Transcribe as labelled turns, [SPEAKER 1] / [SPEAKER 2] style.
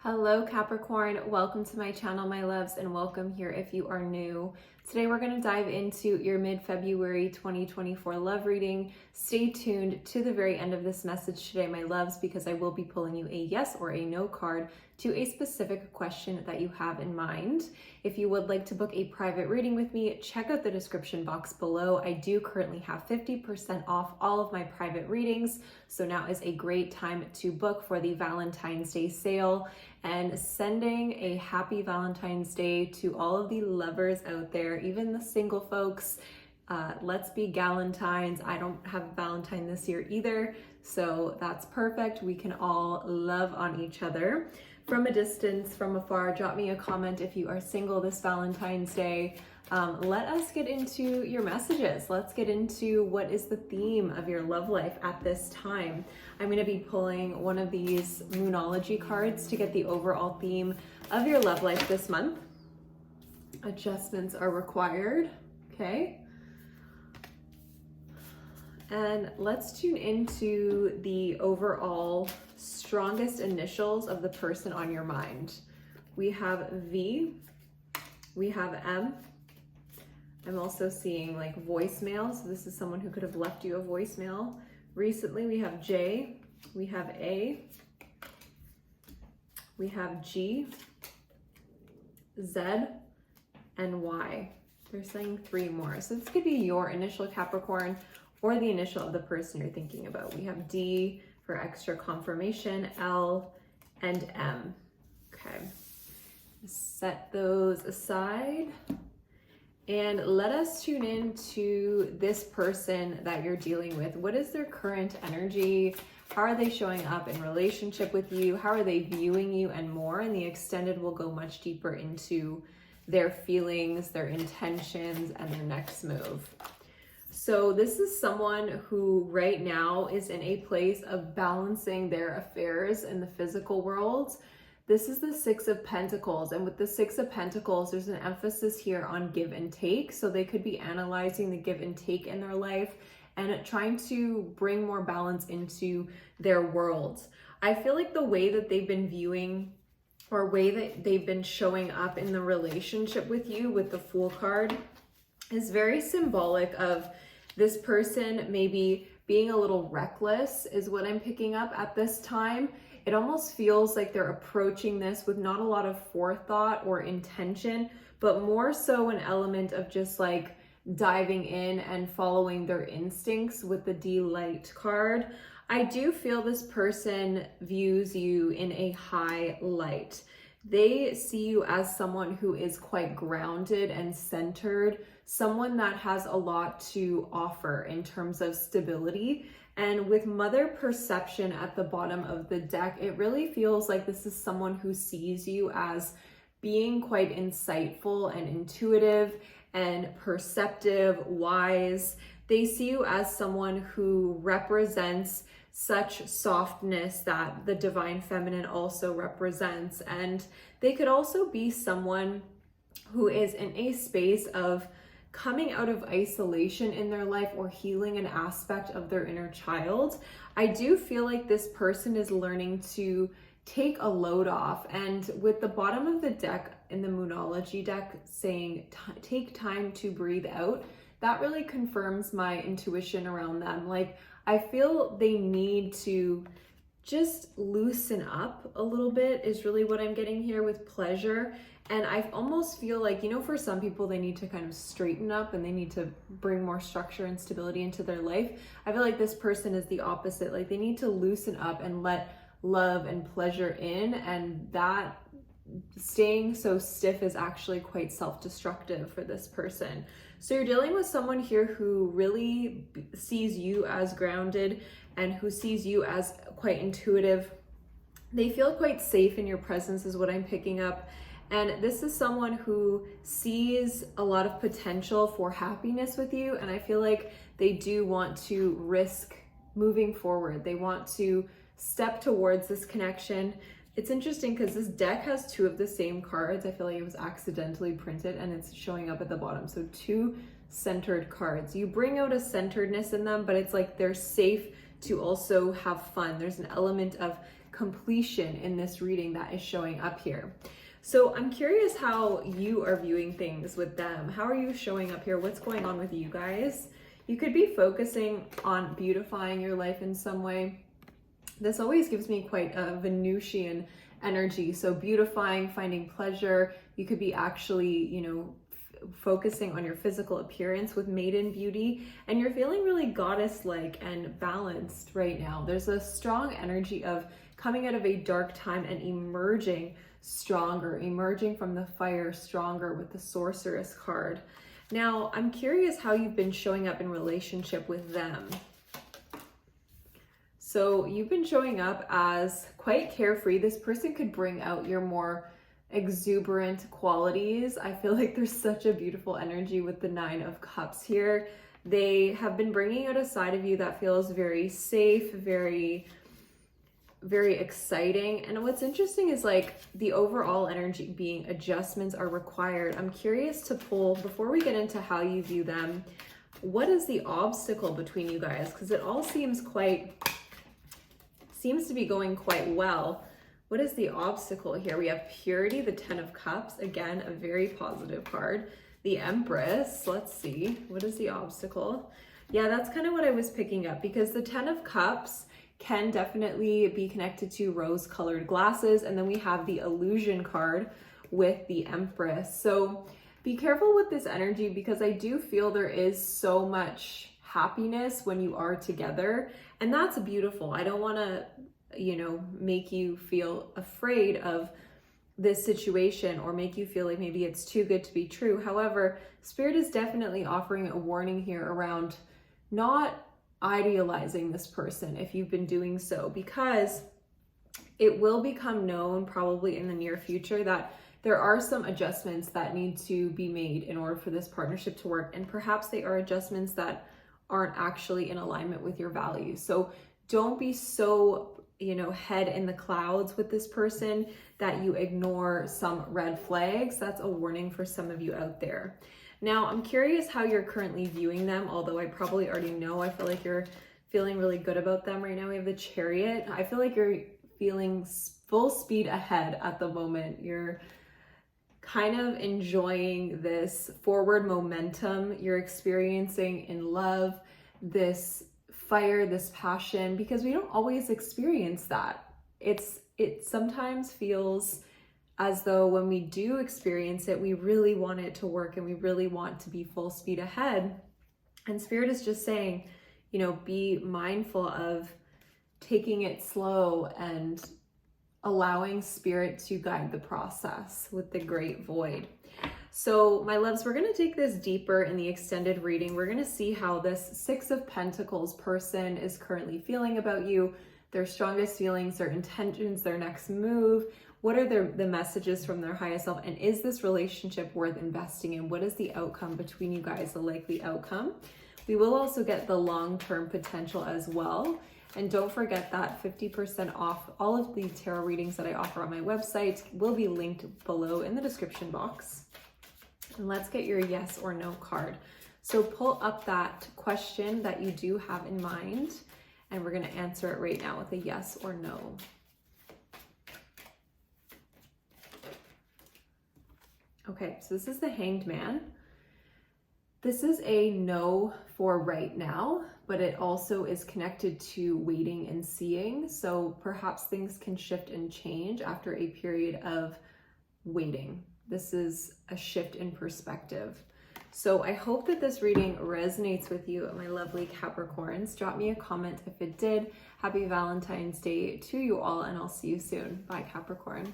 [SPEAKER 1] Hello Capricorn, welcome to my channel, my loves, and welcome here if you are new. Today we're going to dive into your mid-February 2024 love reading. Stay tuned to the very end of this message today, my loves, because I will be pulling you a yes or a no card to a specific question that you have in mind. If you would like to book a private reading with me, check out the description box below. I do currently have 50% off all of my private readings, so now is a great time to book for the Valentine's Day sale. And sending a happy Valentine's Day to all of the lovers out there, even the single folks. Let's be galentines. I don't have a Valentine this year either, so that's perfect. We can all love on each other. From a distance, from afar, drop me a comment if you are single this Valentine's Day. Let us get into your messages. Let's get into what is the theme of your love life at this time. I'm going to be pulling one of these Moonology cards to get the overall theme of your love life this month. Adjustments are required, okay? And let's tune into the overall strongest initials of the person on your mind. We have V, we have M. I'm also seeing like voicemail, so this is someone who could have left you a voicemail recently. We have J, we have A, we have G, Z, and Y. They're saying 3 more. So this could be your initial, Capricorn, or the initial of the person you're thinking about. We have D for extra confirmation, L, and M. Okay, set those aside. And let us tune in to this person that you're dealing with. What is their current energy? How are they showing up in relationship with you? How are they viewing you, and more? And the extended will go much deeper into their feelings, their intentions, and their next move. So this is someone who right now is in a place of balancing their affairs in the physical world. This is the 6 of Pentacles, and with the 6 of Pentacles, there's an emphasis here on give and take. So they could be analyzing the give and take in their life and trying to bring more balance into their world. I feel like the way that they've been viewing, or way that they've been showing up in the relationship with you with the Fool card, is very symbolic of this person maybe being a little reckless, is what I'm picking up at this time. It almost feels like they're approaching this with not a lot of forethought or intention, but more so an element of just like diving in and following their instincts with the D-Light card. I do feel this person views you in a high light. They see you as someone who is quite grounded and centered, someone that has a lot to offer in terms of stability. And with Mother Perception at the bottom of the deck, it really feels like this is someone who sees you as being quite insightful and intuitive and perceptive, wise. They see you as someone who represents such softness that the Divine Feminine also represents. And they could also be someone who is in a space of coming out of isolation in their life or healing an aspect of their inner child. I do feel like this person is learning to take a load off. And with the bottom of the deck in the Moonology deck saying take time to breathe out, that really confirms my intuition around them. Like, I feel they need to just loosen up a little bit is really what I'm getting here with pleasure. And I almost feel like, you know, for some people, they need to kind of straighten up and they need to bring more structure and stability into their life. I feel like this person is the opposite. Like, they need to loosen up and let love and pleasure in. And that staying so stiff is actually quite self-destructive for this person. So you're dealing with someone here who really sees you as grounded and who sees you as quite intuitive. They feel quite safe in your presence is what I'm picking up. And this is someone who sees a lot of potential for happiness with you. And I feel like they do want to risk moving forward. They want to step towards this connection. It's interesting because this deck has 2 of the same cards. I feel like it was accidentally printed and it's showing up at the bottom. So 2 centered cards. You bring out a centeredness in them, but it's like they're safe to also have fun. There's an element of completion in this reading that is showing up here. So I'm curious how you are viewing things with them. How are you showing up here? What's going on with you guys? You could be focusing on beautifying your life in some way. This always gives me quite a Venusian energy. So beautifying, finding pleasure. You could be actually, you know, focusing on your physical appearance with maiden beauty, and you're feeling really goddess-like and balanced right now. There's a strong energy of coming out of a dark time and emerging stronger, emerging from the fire stronger with the Sorceress card. Now, I'm curious how you've been showing up in relationship with them. So you've been showing up as quite carefree. This person could bring out your more exuberant qualities. I feel like there's such a beautiful energy with the 9 of Cups here. They have been bringing out a side of you that feels very safe, very exciting. And what's interesting is like the overall energy being adjustments are required. I'm curious to pull, before we get into how you view them, what is the obstacle between you guys? Because it all seems to be going quite well. What is the obstacle here? We have purity, the 10 of Cups, again, a very positive card. The Empress, let's see, what is the obstacle? Yeah, that's kind of what I was picking up, because the 10 of Cups can definitely be connected to rose-colored glasses, and then we have the illusion card with the Empress. So be careful with this energy, because I do feel there is so much happiness when you are together, and that's beautiful. I don't want to, you know, make you feel afraid of this situation or make you feel like maybe it's too good to be true. However, Spirit is definitely offering a warning here around not idealizing this person if you've been doing so, because it will become known probably in the near future that there are some adjustments that need to be made in order for this partnership to work, and perhaps they are adjustments that aren't actually in alignment with your values. So don't be so, you know, head in the clouds with this person that you ignore some red flags. That's a warning for some of you out there. Now, I'm curious how you're currently viewing them, although I probably already know. I feel like you're feeling really good about them right now. We have the Chariot. I feel like you're feeling full speed ahead at the moment. You're kind of enjoying this forward momentum you're experiencing in love, this fire, this passion, because we don't always experience that. It sometimes feels as though when we do experience it, we really want it to work and we really want to be full speed ahead. And Spirit is just saying, you know, be mindful of taking it slow and allowing Spirit to guide the process with the Great Void. So my loves, we're going to take this deeper in the extended reading. We're going to see how this 6 of Pentacles person is currently feeling about you, their strongest feelings, their intentions, their next move. What are the messages from their highest self? And is this relationship worth investing in? What is the outcome between you guys, the likely outcome? We will also get the long-term potential as well. And don't forget that 50% off all of the tarot readings that I offer on my website will be linked below in the description box. And let's get your yes or no card. So pull up that question that you do have in mind, and we're going to answer it right now with a yes or no. Okay, so this is the Hanged Man. This is a no for right now, but it also is connected to waiting and seeing. So perhaps things can shift and change after a period of waiting. This is a shift in perspective. So I hope that this reading resonates with you, my lovely Capricorns. Drop me a comment if it did. Happy Valentine's Day to you all, and I'll see you soon. Bye, Capricorn.